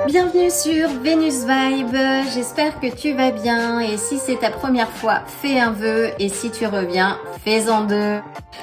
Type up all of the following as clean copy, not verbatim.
Bienvenue sur Venus Vibe, j'espère que tu vas bien et si c'est ta première fois, fais un vœu et si tu reviens, fais-en deux.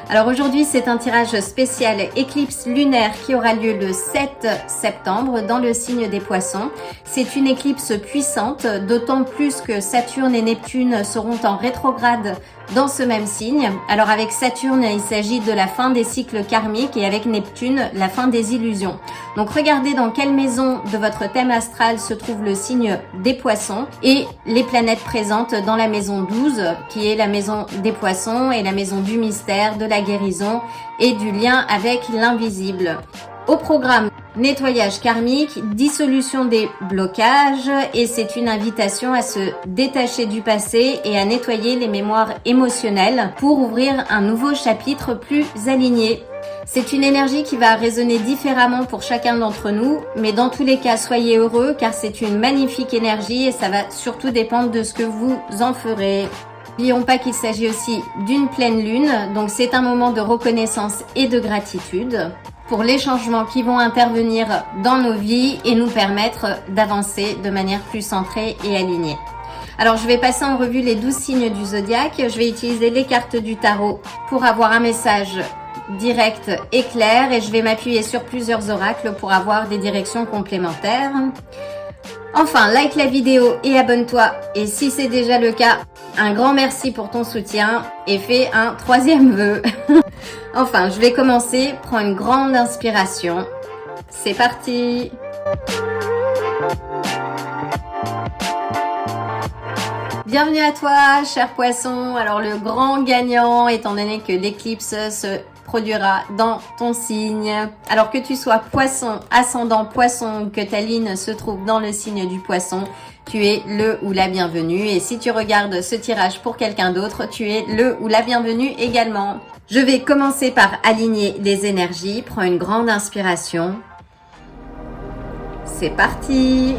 Alors aujourd'hui c'est un tirage spécial éclipse lunaire qui aura lieu le 7 septembre dans le signe des Poissons. C'est une éclipse puissante, d'autant plus que Saturne et Neptune seront en rétrograde dans ce même signe. Alors avec Saturne, il s'agit de la fin des cycles karmiques et avec Neptune, la fin des illusions. Donc regardez dans quelle maison de votre thème astral se trouve le signe des Poissons et les planètes présentes dans la maison 12 qui est la maison des Poissons et la maison du mystère, de la guérison et du lien avec l'invisible. Au programme, nettoyage karmique, dissolution des blocages et c'est une invitation à se détacher du passé et à nettoyer les mémoires émotionnelles pour ouvrir un nouveau chapitre plus aligné. C'est une énergie qui va résonner différemment pour chacun d'entre nous, mais dans tous les cas, soyez heureux car c'est une magnifique énergie et ça va surtout dépendre de ce que vous en ferez. N'oublions pas qu'il s'agit aussi d'une pleine lune, donc c'est un moment de reconnaissance et de gratitude pour les changements qui vont intervenir dans nos vies et nous permettre d'avancer de manière plus centrée et alignée. Alors je vais passer en revue les 12 signes du zodiaque, je vais utiliser les cartes du tarot pour avoir un message direct et clair et je vais m'appuyer sur plusieurs oracles pour avoir des directions complémentaires. Enfin, like la vidéo et abonne-toi et si c'est déjà le cas, un grand merci pour ton soutien et fais un troisième vœu. Enfin, je vais commencer, prends une grande inspiration. C'est parti! Bienvenue à toi, cher poisson. Alors le grand gagnant, étant donné que l'éclipse se produira dans ton signe. Alors que tu sois poisson, ascendant poisson, que ta ligne se trouve dans le signe du poisson, tu es le ou la bienvenue. Et si tu regardes ce tirage pour quelqu'un d'autre, tu es le ou la bienvenue également. Je vais commencer par aligner les énergies. Prends une grande inspiration. C'est parti!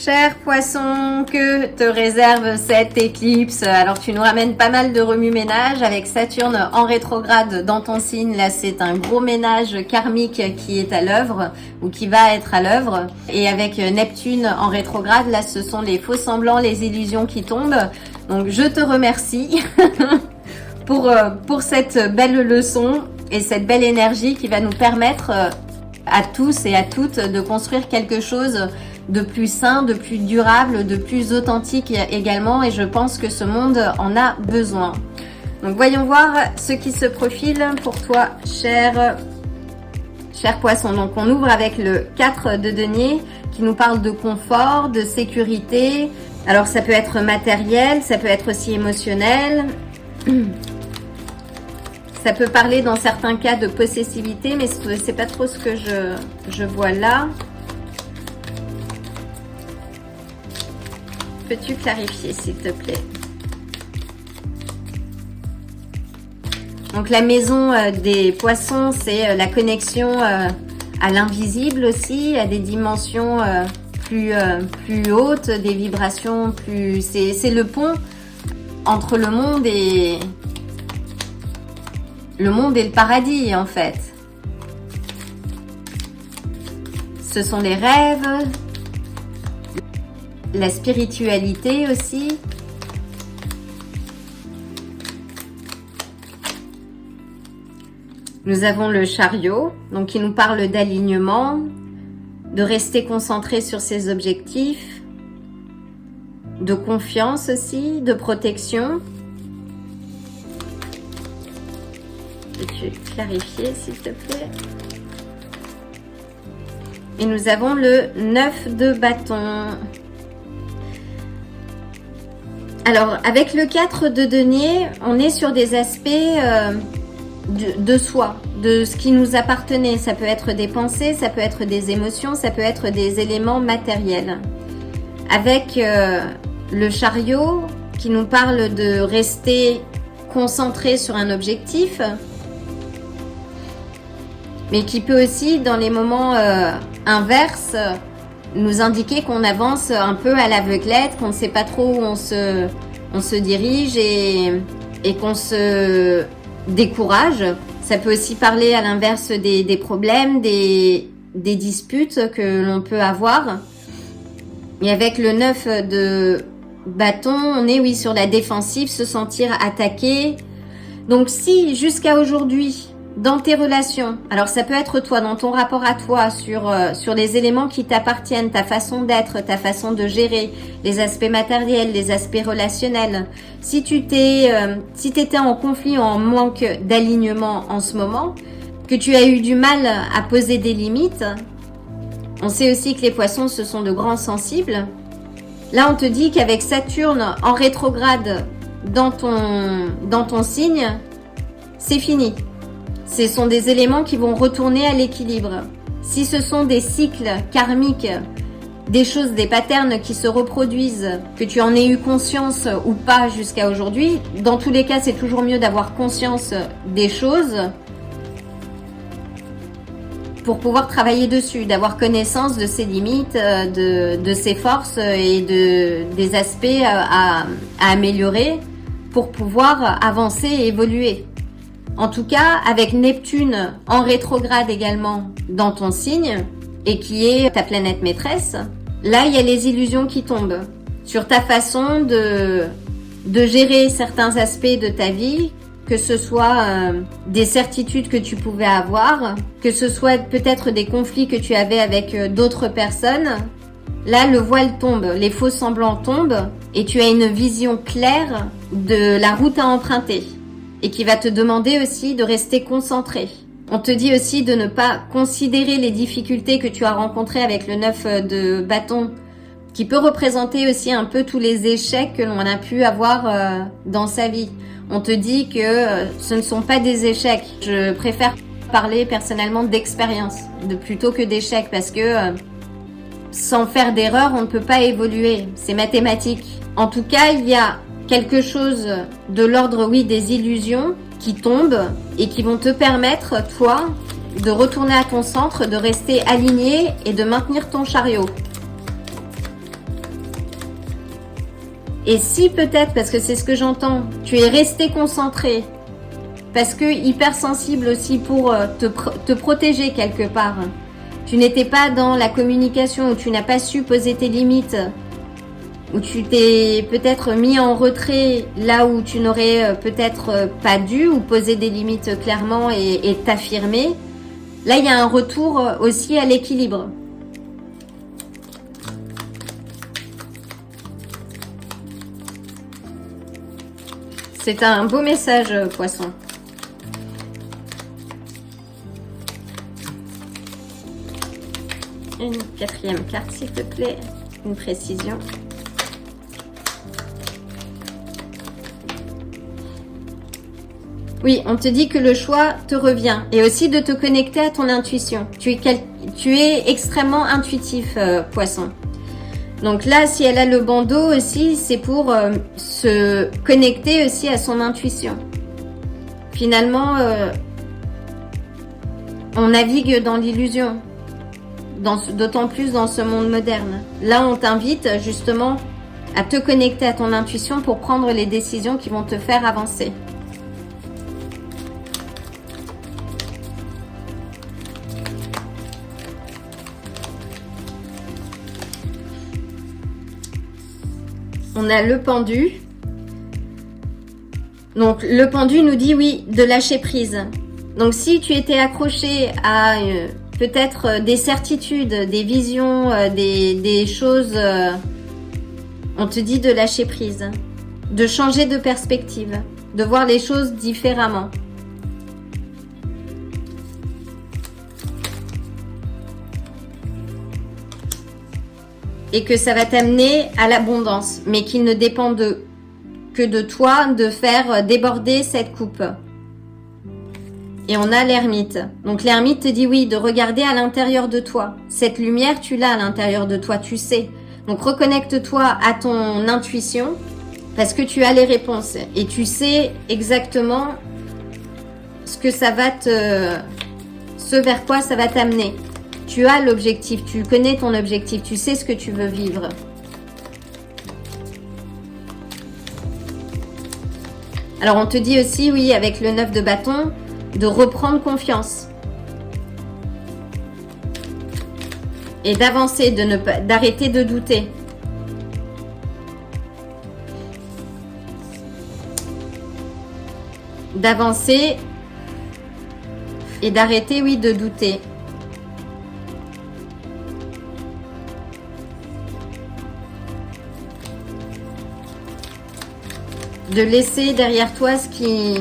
Cher poisson, que te réserve cette éclipse? Alors tu nous ramènes pas mal de remue-ménage avec Saturne en rétrograde dans ton signe. Là c'est un gros ménage karmique qui est à l'œuvre ou qui va être à l'œuvre. Et avec Neptune en rétrograde, là ce sont les faux semblants, les illusions qui tombent. Donc je te remercie pour cette belle leçon et cette belle énergie qui va nous permettre à tous et à toutes de construire quelque chose de plus sain, de plus durable, de plus authentique également et je pense que ce monde en a besoin. Donc voyons voir ce qui se profile pour toi, cher poisson. Donc on ouvre avec le 4 de denier qui nous parle de confort, de sécurité. Alors ça peut être matériel, ça peut être aussi émotionnel. Ça peut parler dans certains cas de possessivité, mais c'est pas trop ce que je vois là. Peux-tu clarifier s'il te plaît? Donc la maison des poissons, c'est la connexion à l'invisible aussi, à des dimensions plus hautes, des vibrations plus... C'est le pont entre le monde et le paradis en fait. Ce sont les rêves, la spiritualité aussi. Nous avons le chariot, donc qui nous parle d'alignement, de rester concentré sur ses objectifs, de confiance aussi, de protection. Peux-tu clarifier s'il te plaît? Et nous avons le 9 de bâton. Alors, avec le 4 de denier, on est sur des aspects de soi, de ce qui nous appartenait. Ça peut être des pensées, ça peut être des émotions, ça peut être des éléments matériels. Avec le chariot qui nous parle de rester concentré sur un objectif, mais qui peut aussi, dans les moments inverses, nous indiquer qu'on avance un peu à l'aveuglette, qu'on ne sait pas trop où on se dirige et qu'on se décourage. Ça peut aussi parler à l'inverse des problèmes, des disputes que l'on peut avoir. Et avec le 9 de bâton, on est oui sur la défensive, se sentir attaqué. Donc si jusqu'à aujourd'hui, dans tes relations, alors ça peut être toi, dans ton rapport à toi, sur les éléments qui t'appartiennent, ta façon d'être, ta façon de gérer, les aspects matériels, les aspects relationnels. Si t'étais en conflit, en manque d'alignement en ce moment, que tu as eu du mal à poser des limites, on sait aussi que les poissons, ce sont de grands sensibles. Là, on te dit qu'avec Saturne en rétrograde dans ton signe, c'est fini. Ce sont des éléments qui vont retourner à l'équilibre. Si ce sont des cycles karmiques, des choses, des patterns qui se reproduisent, que tu en aies eu conscience ou pas jusqu'à aujourd'hui, dans tous les cas, c'est toujours mieux d'avoir conscience des choses pour pouvoir travailler dessus, d'avoir connaissance de ses limites, de ses forces et des aspects à améliorer pour pouvoir avancer et évoluer. En tout cas, avec Neptune en rétrograde également dans ton signe, et qui est ta planète maîtresse, là, il y a les illusions qui tombent sur ta façon de gérer certains aspects de ta vie, que ce soit des certitudes que tu pouvais avoir, que ce soit peut-être des conflits que tu avais avec d'autres personnes. Là, le voile tombe, les faux semblants tombent, et tu as une vision claire de la route à emprunter. Et qui va te demander aussi de rester concentré. On te dit aussi de ne pas considérer les difficultés que tu as rencontrées avec le 9 de bâton, qui peut représenter aussi un peu tous les échecs que l'on a pu avoir dans sa vie. On te dit que ce ne sont pas des échecs. Je préfère parler personnellement d'expérience, plutôt que d'échecs, parce que sans faire d'erreur, on ne peut pas évoluer. C'est mathématique. En tout cas, il y a quelque chose de l'ordre, oui, des illusions qui tombent et qui vont te permettre, toi, de retourner à ton centre, de rester aligné et de maintenir ton chariot. Et si peut-être, parce que c'est ce que j'entends, tu es resté concentré, parce que hypersensible aussi pour te protéger quelque part, tu n'étais pas dans la communication, où tu n'as pas su poser tes limites, où tu t'es peut-être mis en retrait là où tu n'aurais peut-être pas dû, ou poser des limites clairement et t'affirmer. Là, il y a un retour aussi à l'équilibre. C'est un beau message, Poisson. Une quatrième carte, s'il te plaît. Une précision. Oui, on te dit que le choix te revient et aussi de te connecter à ton intuition. Tu es extrêmement intuitif, Poisson. Donc là, si elle a le bandeau aussi, c'est pour se connecter aussi à son intuition. Finalement, on navigue dans l'illusion, d'autant plus dans ce monde moderne. Là, on t'invite justement à te connecter à ton intuition pour prendre les décisions qui vont te faire avancer. On a le pendu. Donc le pendu nous dit oui, de lâcher prise. Donc si tu étais accroché à peut-être des certitudes, des visions, des choses, on te dit de lâcher prise, de changer de perspective, de voir les choses différemment. Et que ça va t'amener à l'abondance, mais qu'il ne dépend que de toi de faire déborder cette coupe. Et on a l'ermite. Donc l'ermite te dit oui, de regarder à l'intérieur de toi. Cette lumière, tu l'as à l'intérieur de toi, tu sais. Donc reconnecte-toi à ton intuition parce que tu as les réponses et tu sais exactement ce que ça va ce vers quoi ça va t'amener. Tu as l'objectif, tu connais ton objectif, tu sais ce que tu veux vivre. Alors on te dit aussi, oui, avec le 9 de bâton, de reprendre confiance. Et d'avancer, d'arrêter de douter. D'avancer et d'arrêter, oui, de douter. De laisser derrière toi ce qui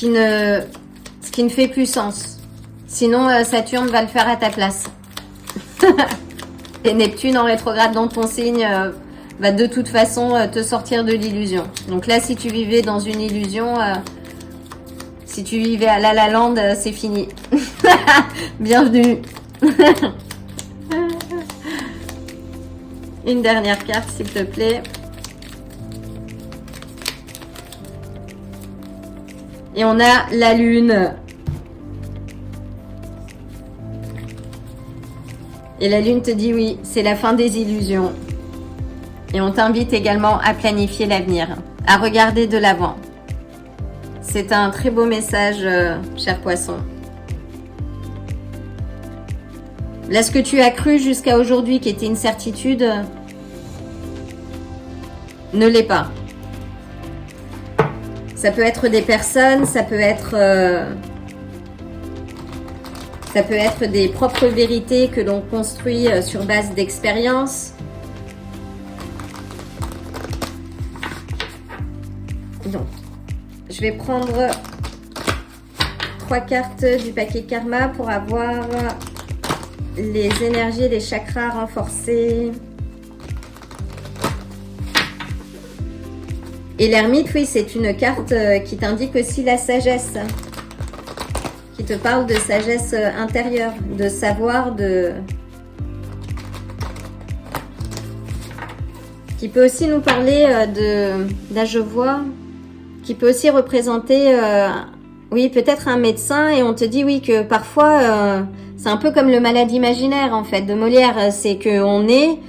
ne fait plus sens. Sinon, Saturne va le faire à ta place. Et Neptune en rétrograde dans ton signe va de toute façon te sortir de l'illusion. Donc là, si tu vivais dans une illusion, si tu vivais à La La Land, c'est fini. Bienvenue. Une dernière carte, s'il te plaît. Et on a la lune. Et la lune te dit oui, c'est la fin des illusions. Et on t'invite également à planifier l'avenir, à regarder de l'avant. C'est un très beau message, cher poisson. Là, ce que tu as cru jusqu'à aujourd'hui qui était une certitude, ne l'est pas. Ça peut être des personnes, ça peut être des propres vérités que l'on construit sur base d'expérience. Donc, je vais prendre 3 cartes du paquet karma pour avoir les énergies, les chakras renforcés. Et l'ermite, oui, c'est une carte qui t'indique aussi la sagesse. Qui te parle de sagesse intérieure, de savoir, qui peut aussi nous parler là je vois, qui peut aussi représenter, oui, peut-être un médecin, et on te dit, oui, que parfois, c'est un peu comme le malade imaginaire, en fait, de Molière, c'est qu'on est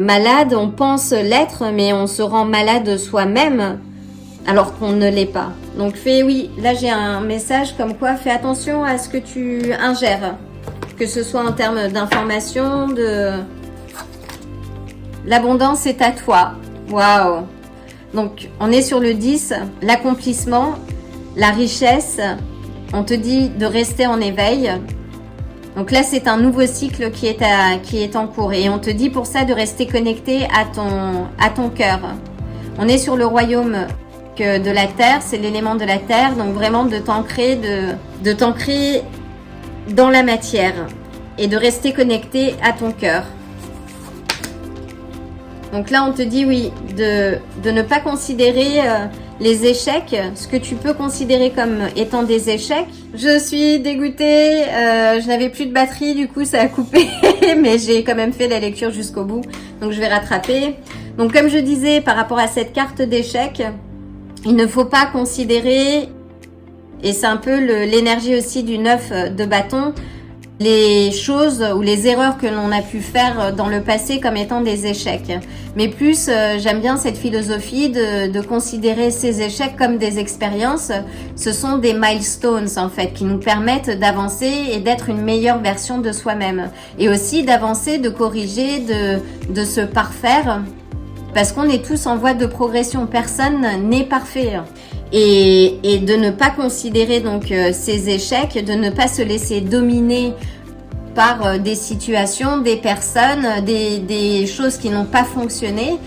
malade, on pense l'être, mais on se rend malade soi-même, alors qu'on ne l'est pas. Donc oui, là j'ai un message comme quoi fais attention à ce que tu ingères, que ce soit en termes d'information, l'abondance est à toi. Waouh. Donc on est sur le 10, l'accomplissement, la richesse, on te dit de rester en éveil. Donc là c'est un nouveau cycle qui est en cours et on te dit pour ça de rester connecté à ton cœur. On est sur le royaume de la terre, c'est l'élément de la terre, donc vraiment de t'ancrer dans la matière et de rester connecté à ton cœur. Donc là on te dit oui, de ne pas considérer les échecs, ce que tu peux considérer comme étant des échecs. Je suis dégoûtée, je n'avais plus de batterie, du coup ça a coupé, mais j'ai quand même fait la lecture jusqu'au bout, donc je vais rattraper. Donc comme je disais, par rapport à cette carte d'échec, il ne faut pas considérer, et c'est un peu l'énergie aussi du 9 de bâton, les choses ou les erreurs que l'on a pu faire dans le passé comme étant des échecs. Mais plus, j'aime bien cette philosophie de considérer ces échecs comme des expériences. Ce sont des milestones en fait qui nous permettent d'avancer et d'être une meilleure version de soi-même. Et aussi d'avancer, de corriger, de se parfaire. Parce qu'on est tous en voie de progression, personne n'est parfait. Et de ne pas considérer donc ces échecs, de ne pas se laisser dominer par des situations, des personnes, des choses qui n'ont pas fonctionné,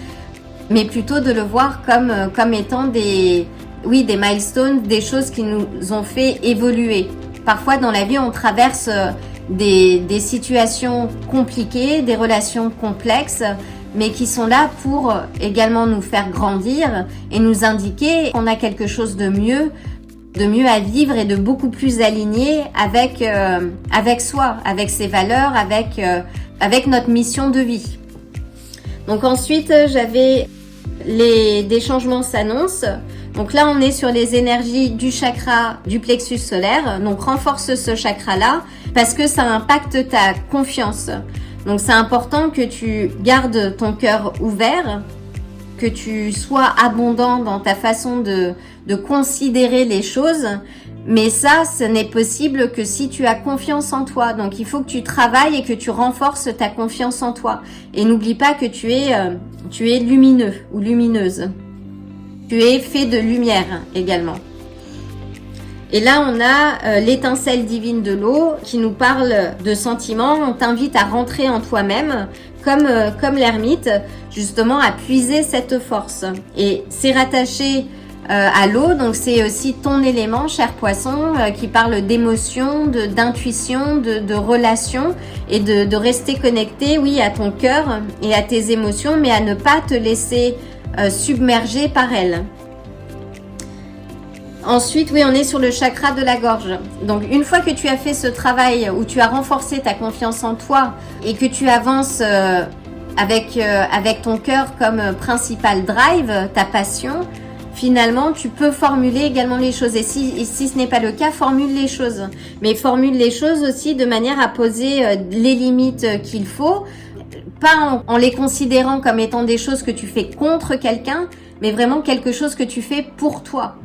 mais plutôt de le voir comme étant des milestones, des choses qui nous ont fait évoluer. Parfois dans la vie, on traverse des situations compliquées, des relations complexes, mais qui sont là pour également nous faire grandir et nous indiquer qu'on a quelque chose de mieux mieux à vivre et de beaucoup plus aligné avec soi, avec ses valeurs, avec notre mission de vie. Donc ensuite, j'avais des changements s'annoncent. Donc là, on est sur les énergies du chakra du plexus solaire. Donc renforce ce chakra-là parce que ça impacte ta confiance. Donc c'est important que tu gardes ton cœur ouvert, que tu sois abondant dans ta façon de considérer les choses. Mais ça, ce n'est possible que si tu as confiance en toi. Donc il faut que tu travailles et que tu renforces ta confiance en toi. Et n'oublie pas que tu es lumineux ou lumineuse. Tu es fait de lumière également. Et là, on a l'étincelle divine de l'eau qui nous parle de sentiments. On t'invite à rentrer en toi-même comme l'ermite, justement à puiser cette force. Et c'est rattaché à l'eau, donc c'est aussi ton élément, cher poisson, qui parle d'émotion, d'intuition, de relation et de rester connecté, oui, à ton cœur et à tes émotions, mais à ne pas te laisser submerger par elles. Ensuite, oui, on est sur le chakra de la gorge. Donc, une fois que tu as fait ce travail où tu as renforcé ta confiance en toi et que tu avances avec ton cœur comme principal drive, ta passion, finalement, tu peux formuler également les choses. Et si ce n'est pas le cas, formule les choses. Mais formule les choses aussi de manière à poser les limites qu'il faut, pas en les considérant comme étant des choses que tu fais contre quelqu'un, mais vraiment quelque chose que tu fais pour toi.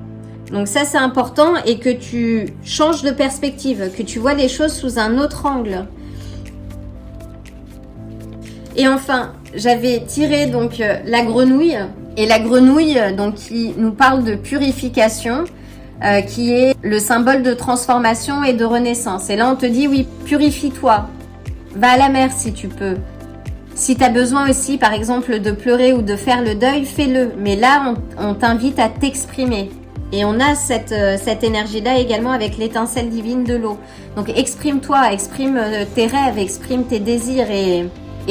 Donc ça, c'est important et que tu changes de perspective, que tu vois les choses sous un autre angle. Et enfin, j'avais tiré donc la grenouille. Et la grenouille, donc, qui nous parle de purification, qui est le symbole de transformation et de renaissance. Et là, on te dit, oui, purifie-toi. Va à la mer si tu peux. Si tu as besoin aussi, par exemple, de pleurer ou de faire le deuil, fais-le. Mais là, on t'invite à t'exprimer. Et on a cette énergie-là également avec l'étincelle divine de l'eau. Donc exprime-toi, exprime tes rêves, exprime tes désirs et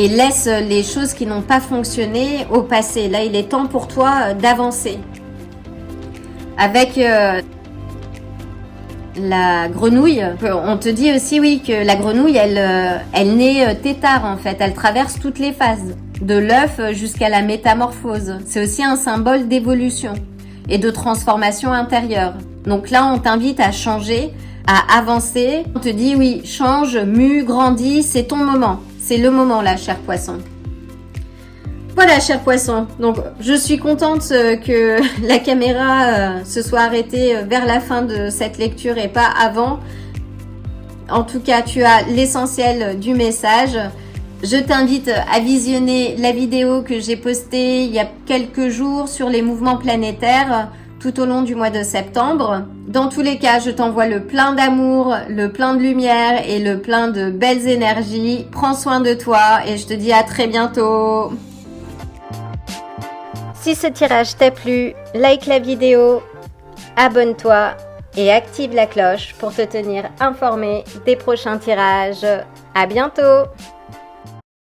laisse les choses qui n'ont pas fonctionné au passé. Là, il est temps pour toi d'avancer. Avec la grenouille, on te dit aussi, oui, que la grenouille, elle naît tétard en fait. Elle traverse toutes les phases, de l'œuf jusqu'à la métamorphose. C'est aussi un symbole d'évolution et de transformation intérieure. Donc là, on t'invite à changer, à avancer. On te dit, oui, change, mue, grandis, c'est ton moment. C'est le moment là, cher poisson. Voilà, cher poisson. Donc, je suis contente que la caméra se soit arrêtée vers la fin de cette lecture et pas avant. En tout cas, tu as l'essentiel du message. Je t'invite à visionner la vidéo que j'ai postée il y a quelques jours sur les mouvements planétaires tout au long du mois de septembre. Dans tous les cas, je t'envoie le plein d'amour, le plein de lumière et le plein de belles énergies. Prends soin de toi et je te dis à très bientôt. Si ce tirage t'a plu, like la vidéo, abonne-toi et active la cloche pour te tenir informé des prochains tirages. À bientôt!